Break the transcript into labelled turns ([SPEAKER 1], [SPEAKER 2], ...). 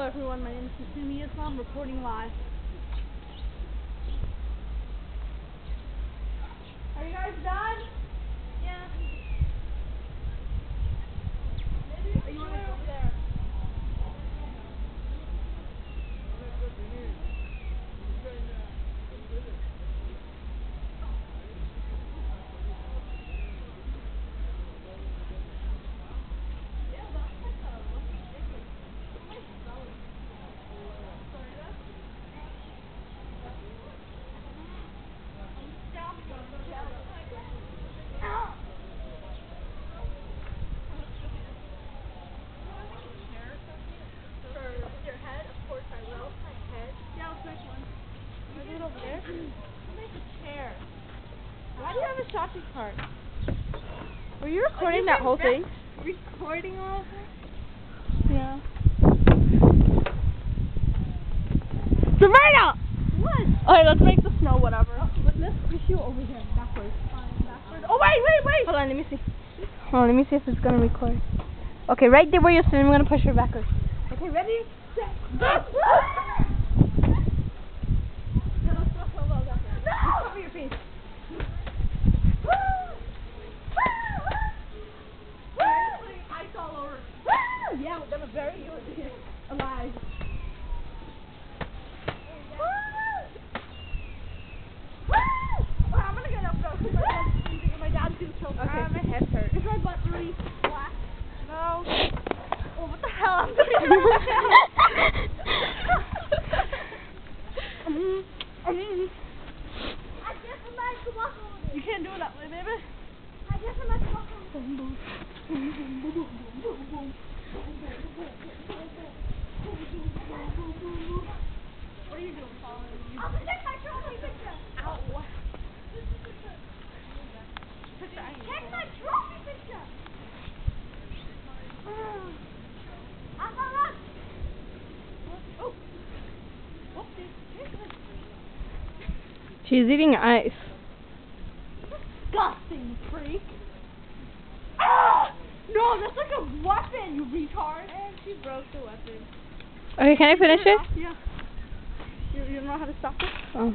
[SPEAKER 1] everyone, my name is Sumi Islam, reporting live. Are you guys done? Yeah. Maybe you want to go there.
[SPEAKER 2] Why do you have a shopping cart? Were you recording that whole thing?
[SPEAKER 1] Recording all of it?
[SPEAKER 2] Yeah. Sabrina!
[SPEAKER 1] What?
[SPEAKER 2] Alright, let's make the snow whatever.
[SPEAKER 1] Let's push you over here, backwards. Backwards. Oh, wait!
[SPEAKER 2] Hold on, let me see. Hold on, let me see if it's gonna record. Okay, right there where you're sitting, I'm gonna push her backwards.
[SPEAKER 1] Okay, ready? Set, go! Cover your face. Putting ice all over. Yeah, we're gonna bury you alive. I'm gonna get up though because my dad's gonna choke.
[SPEAKER 2] Okay. My head hurts.
[SPEAKER 1] Is my butt really black?
[SPEAKER 2] No.
[SPEAKER 1] Oh, what the hell? I'm doing it. You can't do it that way, baby. What are you doing, following me? I'll take my trophy picture. Ow. Take my trophy picture.
[SPEAKER 2] She's eating ice.
[SPEAKER 1] Disgusting freak. Ah! No, that's like a weapon, you retard.
[SPEAKER 2] And she broke the weapon. Okay, can I finish it?
[SPEAKER 1] Yeah. You know how to stop it?
[SPEAKER 2] Oh.